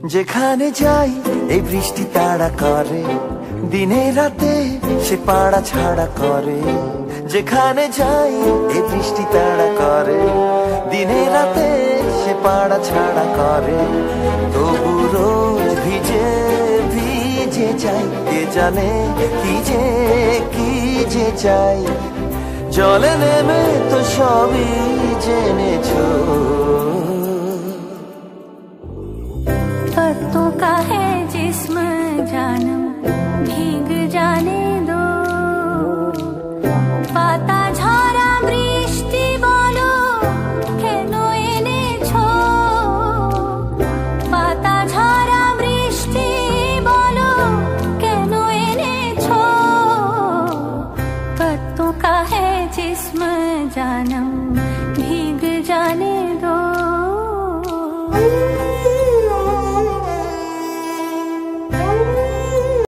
যেখানে যাই এই বৃষ্টি তাড়া করে, দিনে রাতে সে পাড়া ছাড়া করে। যেখানে যাই এই বৃষ্টি তাড়া করে, দিনে রাতে সে পাড়া ছাড়া করে। তবু রোজ ভিজে ভিজে যাই, কে জানে কি যে চাই। জলে নেমে তো সবই জেনেছো। पत्तों का है जिस्म जानम, भीग जाने दो। पाता झरा বৃষ্টি বলো কেন এনেছো। পাতা ঝরা বৃষ্টি বলো কেন এনেছো। पत्तों का है जिस्म जानम,